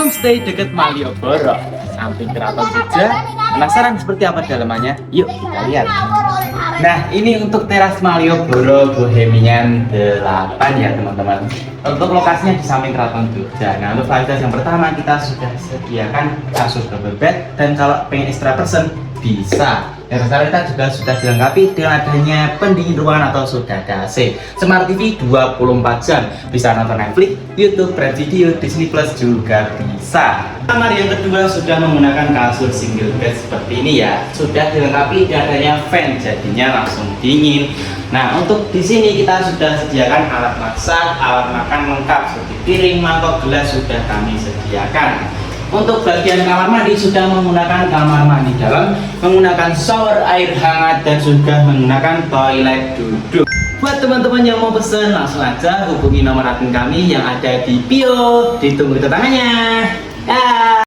Homestay dekat Malioboro, samping Keraton Jogja. Penasaran seperti apa dalamannya? Yuk kita lihat. Nah, ini untuk teras Malioboro Bohemian 8 ya teman-teman. Untuk lokasinya di samping Keraton Jogja. Nah, untuk fasilitas yang pertama kita sudah sediakan kasur double bed, dan kalau pengen extra person bisa. Dan kita juga sudah dilengkapi dengan adanya pendingin ruangan atau sudah ada AC. Smart TV 24 jam, bisa nonton Netflix, YouTube, Prime Video, Disney Plus juga bisa. Kamar yang kedua sudah menggunakan kasur single bed seperti ini ya. Sudah dilengkapi dengan adanya fan, jadinya langsung dingin. Nah, untuk di sini kita sudah sediakan alat masak, alat makan lengkap seperti piring, mangkok, gelas sudah kami sediakan. Untuk bagian kamar mandi sudah menggunakan kamar mandi dalam, menggunakan shower air hangat, dan sudah menggunakan toilet duduk. Buat teman-teman yang mau pesen langsung aja hubungi nomor admin kami yang ada di bio. Ditunggu kedatangannya.